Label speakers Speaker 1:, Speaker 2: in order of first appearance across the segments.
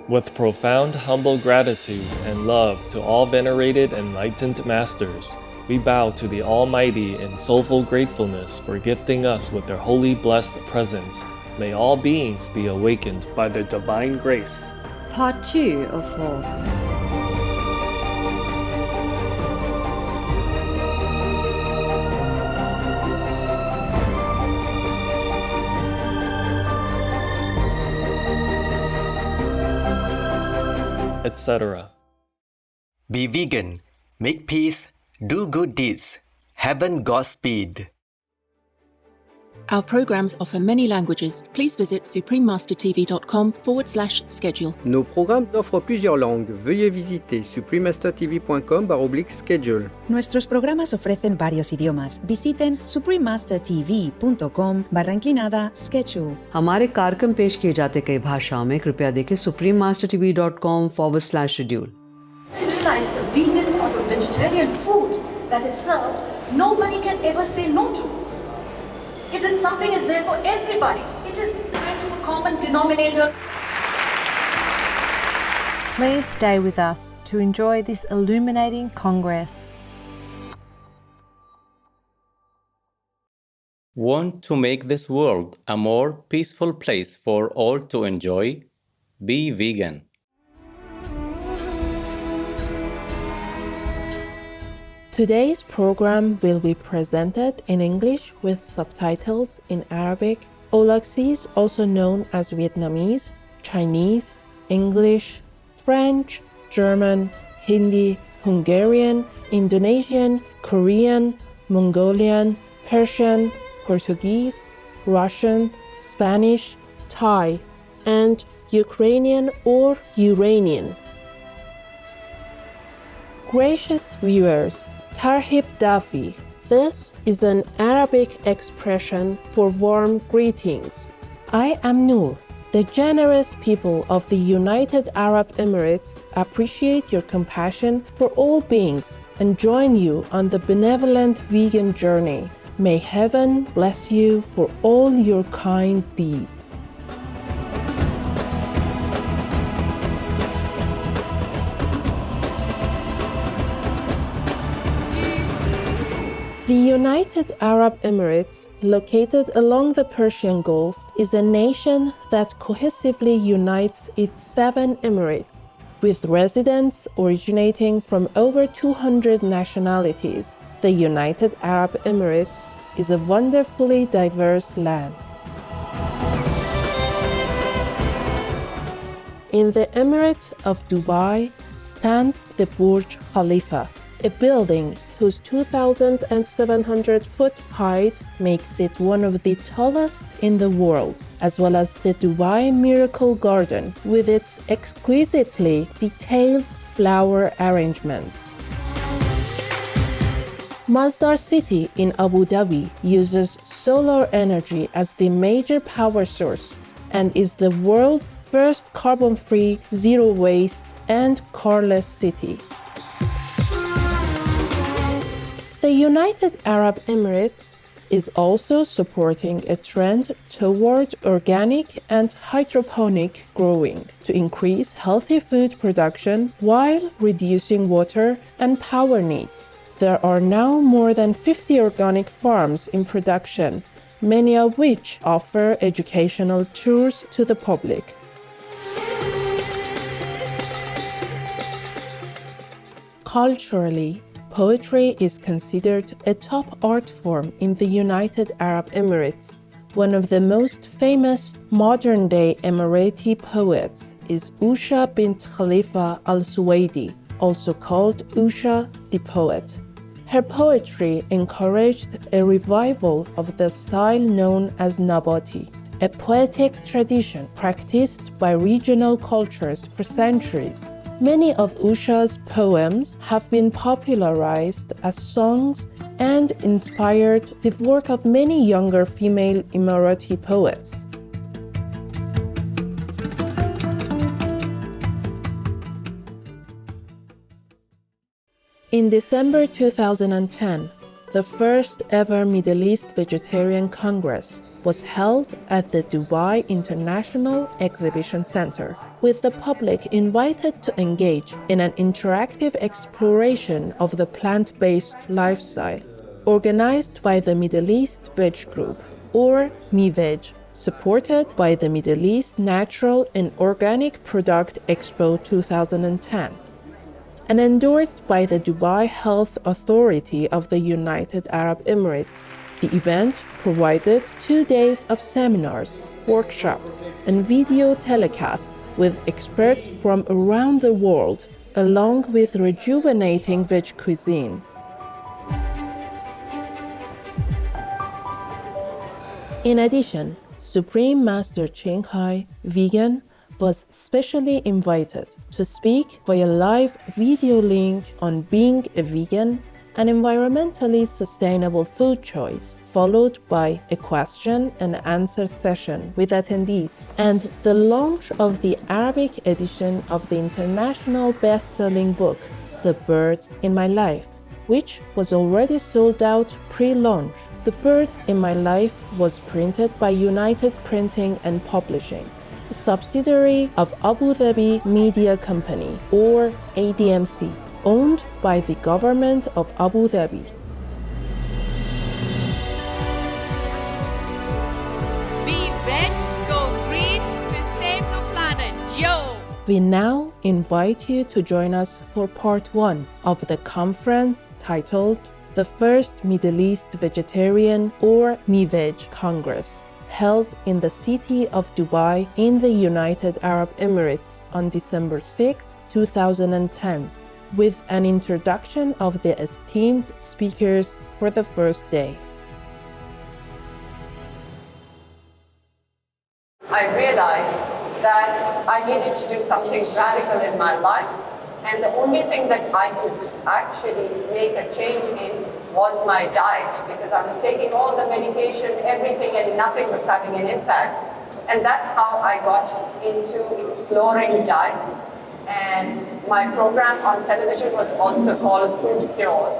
Speaker 1: With profound humble gratitude and love to all venerated enlightened masters, we bow to the Almighty in soulful gratefulness for gifting us with their holy blessed presence. May all beings be awakened by their divine grace.
Speaker 2: Part 2 of 4.
Speaker 1: Etc.
Speaker 3: Be vegan, make peace, do good deeds. Heaven Godspeed.
Speaker 4: Our programs offer many languages. Please visit suprememastertv.com/schedule.
Speaker 5: Nos programmes offrent plusieurs langues. Veuillez visiter suprememastertv.com/schedule.
Speaker 6: Nuestros programas ofrecen varios idiomas. Visiten suprememastertv.com/schedule.
Speaker 7: हमारे कार्यक्रम पेश किए जाते कई भाषाओं में कृपया देखें suprememastertv.com/schedule.
Speaker 8: I realize the vegan or the vegetarian food that is served, nobody can ever say no to. It is something is there for everybody. It is kind of a common denominator.
Speaker 9: Please stay with us to enjoy this illuminating Congress.
Speaker 10: Want to make this world a more peaceful place for all to enjoy? Be vegan.
Speaker 11: Today's program will be presented in English with subtitles in Arabic, Aulacese, also known as Vietnamese, Chinese, English, French, German, Hindi, Hungarian, Indonesian, Korean, Mongolian, Persian, Portuguese, Russian, Spanish, Thai, and Ukrainian or Uranian. Gracious viewers, Tarhib Dafi. This is an Arabic expression for warm greetings. I am Noor. The generous people of the United Arab Emirates appreciate your compassion for all beings and join you on the benevolent vegan journey. May heaven bless you for all your kind deeds. The United Arab Emirates, located along the Persian Gulf, is a nation that cohesively unites its 7 emirates, with residents originating from over 200 nationalities. The United Arab Emirates is a wonderfully diverse land. In the Emirate of Dubai stands the Burj Khalifa, a building whose 2,700-foot height makes it one of the tallest in the world, as well as the Dubai Miracle Garden with its exquisitely detailed flower arrangements. Masdar City in Abu Dhabi uses solar energy as the major power source and is the world's first carbon-free, zero-waste, and carless city. The United Arab Emirates is also supporting a trend toward organic and hydroponic growing to increase healthy food production while reducing water and power needs. There are now more than 50 organic farms in production, many of which offer educational tours to the public. Culturally, poetry is considered a top art form in the United Arab Emirates. One of the most famous modern-day Emirati poets is Usha bint Khalifa al-Suwaidi, also called Usha the Poet. Her poetry encouraged a revival of the style known as Nabati, a poetic tradition practiced by regional cultures for centuries. Many of Usha's poems have been popularized as songs and inspired the work of many younger female Emirati poets. In December 2010, the first ever Middle East Vegetarian Congress was held at the Dubai International Exhibition Center. with the public invited to engage in an interactive exploration of the plant-based lifestyle, organized by the Middle East Veg Group, or MiVeg, supported by the Middle East Natural and Organic Product Expo 2010, and endorsed by the Dubai Health Authority of the United Arab Emirates. The event provided 2 days of seminars, workshops, and video telecasts with experts from around the world, along with rejuvenating veg cuisine. In addition, Supreme Master Ching Hai, vegan, was specially invited to speak via live video link on being a vegan and environmentally sustainable food choice, followed by a question and answer session with attendees and the launch of the Arabic edition of the international best-selling book, The Birds in My Life, which was already sold out pre-launch. The Birds in My Life was printed by United Printing and Publishing, a subsidiary of Abu Dhabi Media Company, or ADMC, owned by the government of Abu Dhabi.
Speaker 12: Be veg, go green to save the planet, yo!
Speaker 11: We now invite you to join us for part 1 of the conference titled The First Middle East Vegetarian or MiVeg Congress, held in the city of Dubai in the United Arab Emirates on December 6, 2010, with an introduction of the esteemed speakers for the first day.
Speaker 13: I realized that I needed to do something radical in my life, and the only thing that I could actually make a change in was my diet, because I was taking all the medication, everything, and nothing was having an impact. And that's how I got into exploring diets. And my program on television was also called Food Cures,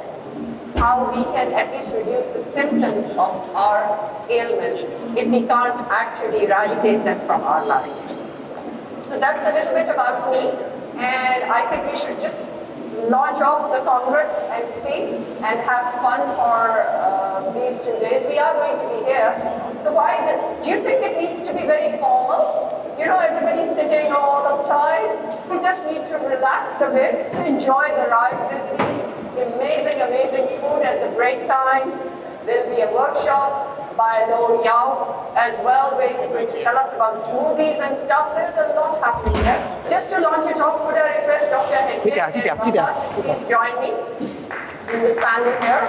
Speaker 13: how we can at least reduce the symptoms of our ailments if we can't actually eradicate them from our life. So that's a little bit about me, and I think we should just launch off the Congress and see and have fun for these 2 days. We are going to be here. So do you think it needs to be very formal? You know, everybody's sitting all the time. We just need to relax a bit, enjoy the ride. There's amazing, amazing food at the break times. There'll be a workshop by Lo Yao as well, where he's going to tell us about smoothies and stuff. There's a lot happening here. Just to launch it off, could I request Dr. Henry please join me in this panel here.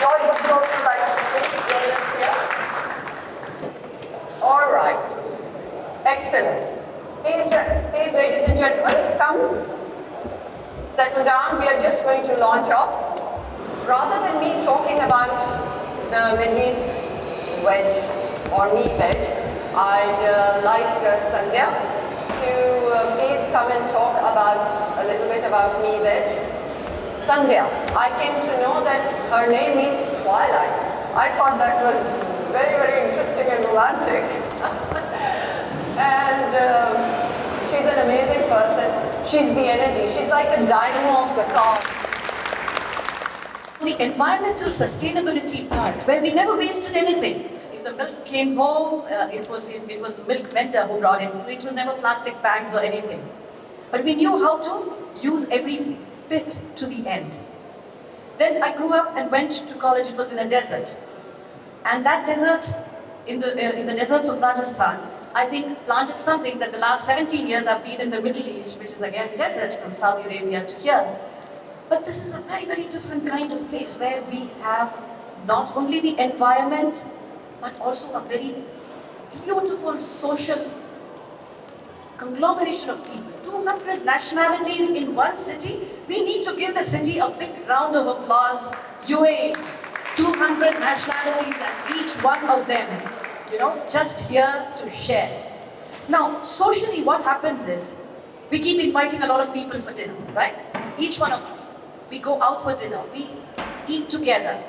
Speaker 13: George would also like to please join us here. All right. Excellent. Please, ladies and gentlemen, come. Settle down. We are just going to launch off. Rather than me talking about the Middle East veg or MiVeg, I'd like Sandhya to please come and talk a little bit about MiVeg. Sandhya, I came to know that her name means twilight. I thought that was very, very interesting and romantic. And she's an amazing person. She's the energy. She's like a dynamo of the car.
Speaker 8: The environmental sustainability part, where we never wasted anything. If the milk came home, it was the milk vendor who brought it. It was never plastic bags or anything. But we knew how to use every bit to the end. Then I grew up and went to college. It was in a desert. And that desert, in the deserts of Rajasthan, I think planted something that the last 17 years I've been in the Middle East, which is again desert from Saudi Arabia to here. But this is a very, very different kind of place where we have not only the environment, but also a very beautiful social conglomeration of people. 200 nationalities in one city. We need to give the city a big round of applause. UAE, 200 nationalities and each one of them, just here to share. Now, socially what happens is, we keep inviting a lot of people for dinner, right? Each one of us. We go out for dinner, we eat together.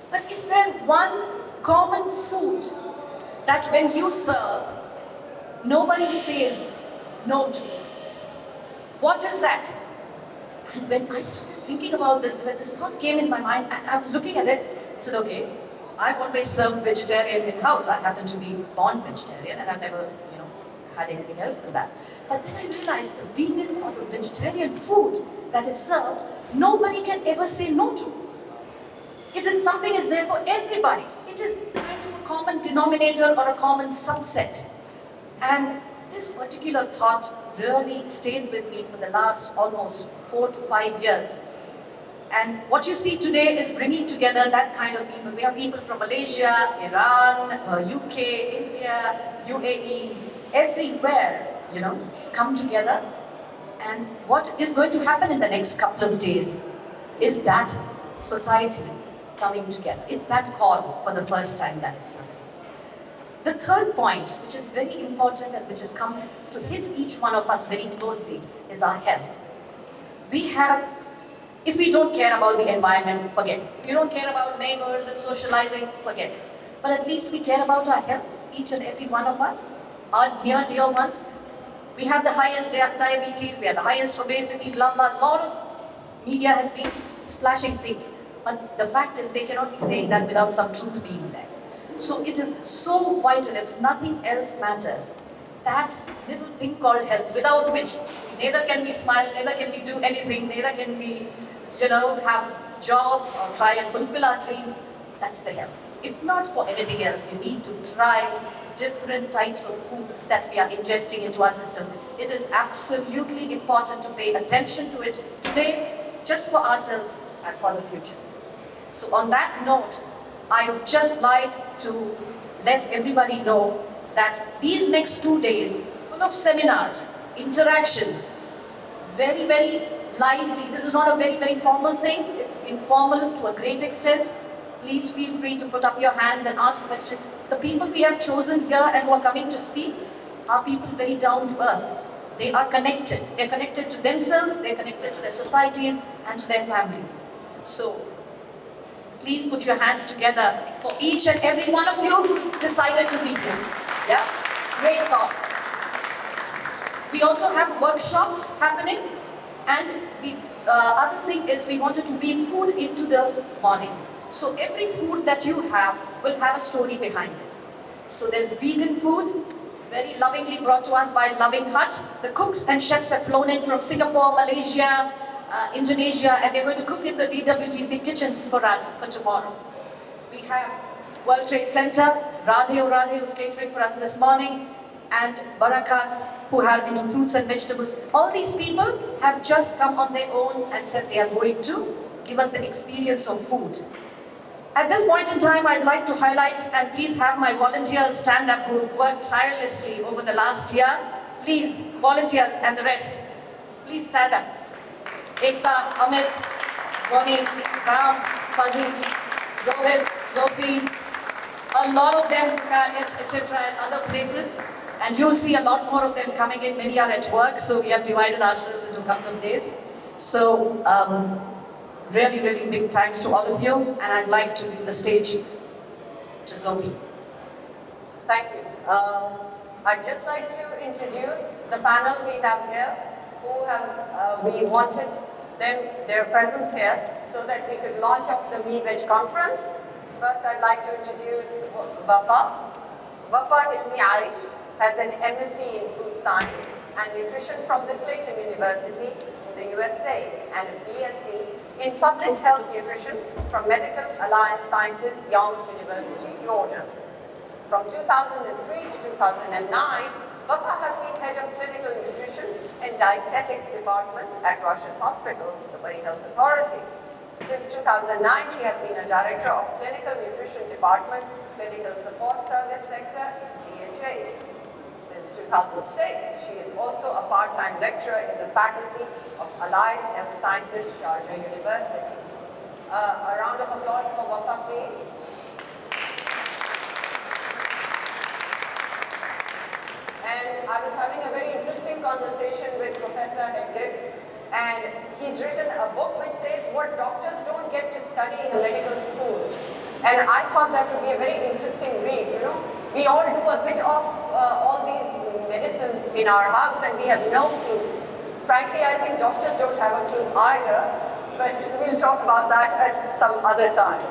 Speaker 8: But is there one common food that when you serve, nobody says no to. What is that? And when I started thinking about this, when this thought came in my mind and I was looking at it, I said, okay, I've always served vegetarian in-house. I happen to be born vegetarian and I've never, had anything else than that. But then I realized the vegan or the vegetarian food that is served, nobody can ever say no to. It is something is there for everybody. It is kind of a common denominator or a common subset. And this particular thought really stayed with me for the last almost 4 to 5 years. And what you see today is bringing together that kind of people. We have people from Malaysia, Iran, UK, India, UAE, everywhere, come together. And what is going to happen in the next couple of days is that society coming together. It's that call for the first time that is happening. The third point, which is very important and which has come to hit each one of us very closely, is our health. If we don't care about the environment, forget it. If you don't care about neighbors and socializing, forget it. But at least we care about our health, each and every one of us, our near dear ones. We have the highest diabetes, we have the highest obesity, blah, blah. A lot of media has been splashing things. But the fact is they cannot be saying that without some truth being there. So it is so vital, if nothing else matters, that little thing called health, without which neither can we smile, neither can we do anything, neither can we, have jobs or try and fulfill our dreams. That's the health. If not for anything else, you need to try different types of foods that we are ingesting into our system. It is absolutely important to pay attention to it today, just for ourselves and for the future. So on that note, I would just like to let everybody know that these next 2 days, full of seminars, interactions, very, very lively. This is not a very, very formal thing. It's informal to a great extent. Please feel free to put up your hands and ask questions. The people we have chosen here and who are coming to speak are people very down to earth. They are connected. They're connected to themselves, they're connected to their societies and to their families. So please put your hands together for each and every one of you who's decided to be here. Yeah? Great call. We also have workshops happening, and the other thing is we wanted to weave food into the morning. So every food that you have will have a story behind it. So there's vegan food, very lovingly brought to us by Loving Hut. The cooks and chefs have flown in from Singapore, Malaysia, Indonesia, and they're going to cook in the DWTC kitchens for us for tomorrow. We have World Trade Center, Radhe who's catering for us this morning, and Barakat, who have into fruits and vegetables. All these people have just come on their own and said they are going to give us the experience of food. At this point in time, I'd like to highlight, and please have my volunteers stand up who have worked tirelessly over the last year. Please, volunteers and the rest, please stand up. Ekta, Amit, Bonnie, Ram, Fuzzy, Rohit, Zofi, a lot of them, etc. at other places. And you'll see a lot more of them coming in. Many are at work, so we have divided ourselves into a couple of days. So, really, really big thanks to all of you. And I'd like to leave the stage to Zofi.
Speaker 13: Thank you. I'd just like to introduce the panel we have here, who have, we wanted their presence here so that we could launch off the MeVeg conference. First, I'd like to introduce Wafa. Wafa Hilmi Arish has an MSc in Food Science and Nutrition from the Clayton University in the USA and a BSc in Public Health Nutrition from Medical Alliance Sciences, Young University, Georgia. From 2003 to 2009, Wafa has been head of Clinical Nutrition and Dietetics Department at Russian Hospital, the Dubai Health Authority. Since 2009, she has been a Director of Clinical Nutrition Department, Clinical Support Service Sector, DHA. Since 2006, she is also a part-time lecturer in the Faculty of Allied Health Sciences, Sharjah University. A round of applause for Wafa, please. And I was having a very interesting conversation with Professor Hedlip, and he's written a book which says what doctors don't get to study in a medical school. And I thought that would be a very interesting read, We all do a bit of all these in our house and we have no clue. Frankly, I think doctors don't have a clue either, but we'll talk about that at some other time.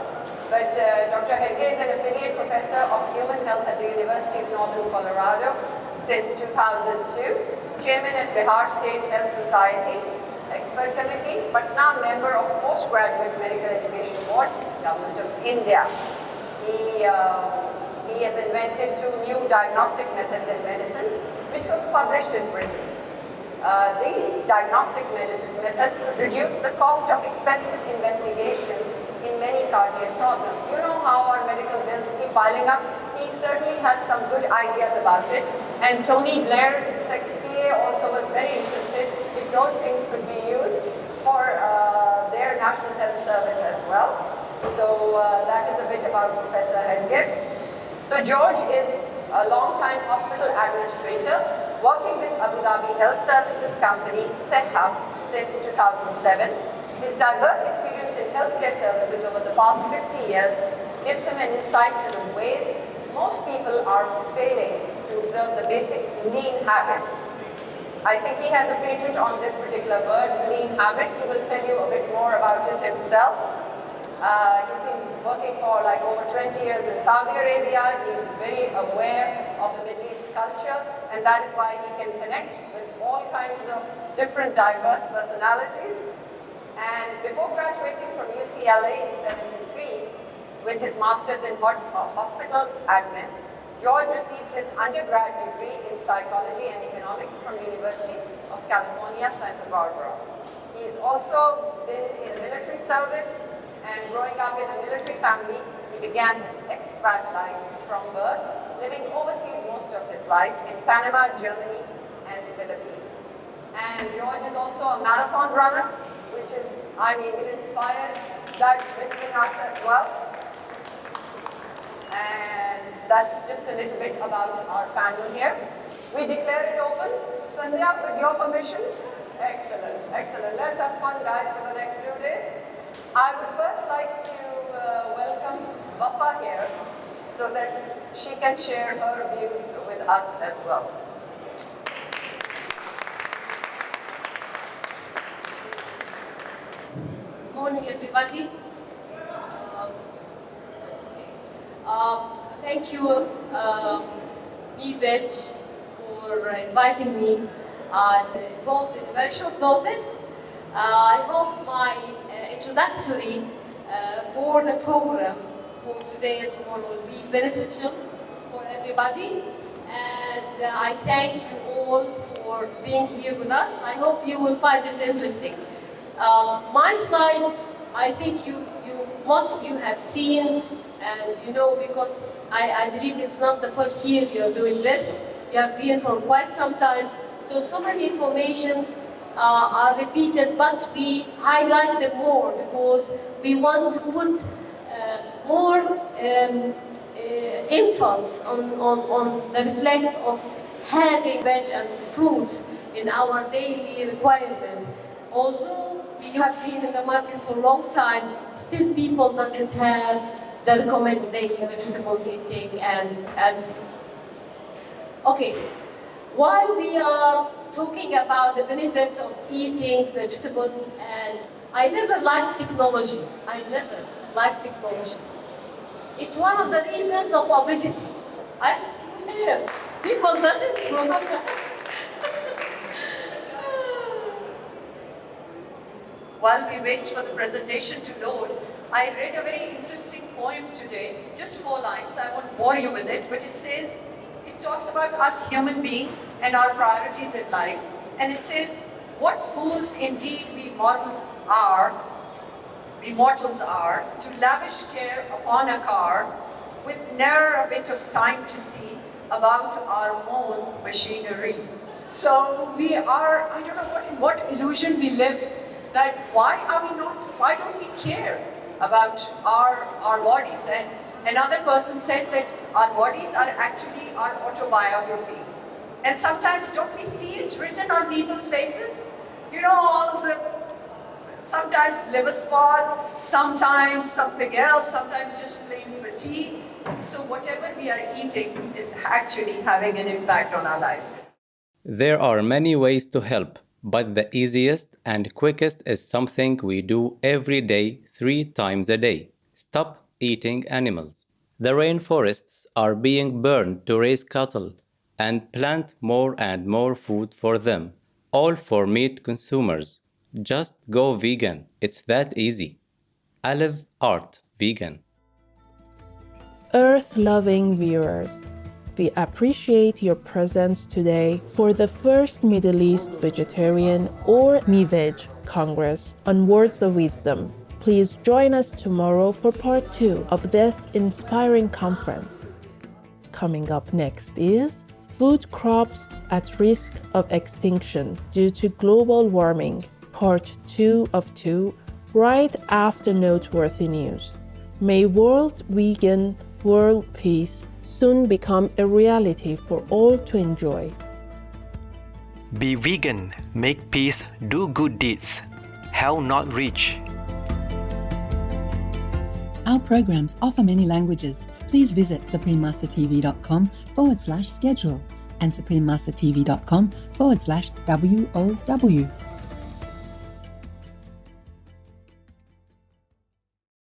Speaker 13: But Dr. Herge is an affiliate professor of human health at the University of Northern Colorado since 2002, chairman at Bihar State Health Society Expert Committee, but now member of Postgraduate Medical Education Board, Government of India. He has invented 2 new diagnostic methods in medicine, which were published in Britain. These diagnostic methods reduce the cost of expensive investigation in many cardiac problems. You know how our medical bills keep piling up. He certainly has some good ideas about it. And Tony Blair's secretary also was very interested if those things could be used for their National Health Service as well. So that is a bit about Professor Herge. So George is a long-time hospital administrator working with Abu Dhabi Health Services Company, SEHA, since 2007. His diverse experience in healthcare services over the past 50 years gives him an insight to the ways most people are failing to observe the basic lean habits. I think he has a patent on this particular word, lean habit. He will tell you a bit more about it himself. He's been working for like over 20 years in Saudi Arabia. He's very aware of the Middle East culture, and that is why he can connect with all kinds of different diverse personalities. And before graduating from UCLA in 1973 with his master's in hospital admin, George received his undergrad degree in psychology and economics from the University of California, Santa Barbara. He's also been in the military service, and growing up in a military family, he began his expat life from birth, living overseas most of his life in Panama, Germany, and the Philippines. And George is also a marathon runner, which is, it inspires that within us as well. And that's just a little bit about our panel here. We declare it open. Sandhya, with your permission? Excellent, excellent. Let's have fun, guys, for the next 2 days. I would first like to welcome Vafa here so that she can share her views with us as well.
Speaker 14: Morning, everybody. Thank you, Veg, for inviting me. I'm involved in a very short notice. I hope my introductory for the program for today and tomorrow will be beneficial for everybody. And I thank you all for being here with us. I hope you will find it interesting. My slides, I think most of you have seen, and you know, because I believe it's not the first year you're doing this. You have been for quite some time. So many informations are repeated, but we highlight them more because we want to put more emphasis on the reflect of having veg and fruits in our daily requirement. Although you have been in the market for a long time, still people doesn't have the recommended daily vegetables intake and fruits. Okay, while we are talking about the benefits of eating vegetables, and I never liked technology. It's one of the reasons of obesity. I swear, people doesn't know.
Speaker 15: While we wait for the presentation to load, I read a very interesting poem today, just 4 lines. I won't bore you with it, but it talks about us human beings and our priorities in life. And it says, what fools indeed we mortals are, to lavish care upon a car, with ne'er a bit of time to see about our own machinery. So we are, I don't know in what illusion we live, that why don't we care about our bodies? And another person said that our bodies are actually our autobiographies. And sometimes don't we see it written on people's faces? You know, sometimes liver spots, sometimes something else, sometimes just plain fatigue. So whatever we are eating is actually having an impact on our lives.
Speaker 10: There are many ways to help, but the easiest and quickest is something we do every day 3 times a day. Stop eating animals. The rainforests are being burned to raise cattle and plant more and more food for them, all for meat consumers. Just go vegan. It's that easy. Alive Art Vegan.
Speaker 11: Earth-loving viewers, we appreciate your presence today for the first Middle East Vegetarian or MiVeg Congress on Words of Wisdom. Please join us tomorrow for part 2 of this inspiring conference. Coming up next is Food Crops at Risk of Extinction Due to Global Warming, part 2 of 2, right after noteworthy news. May world vegan, world peace soon become a reality for all to enjoy.
Speaker 3: Be vegan, make peace, do good deeds. Hell not reach.
Speaker 16: Our programs offer many languages. Please visit suprememastertv.com/schedule and suprememastertv.com/WOW.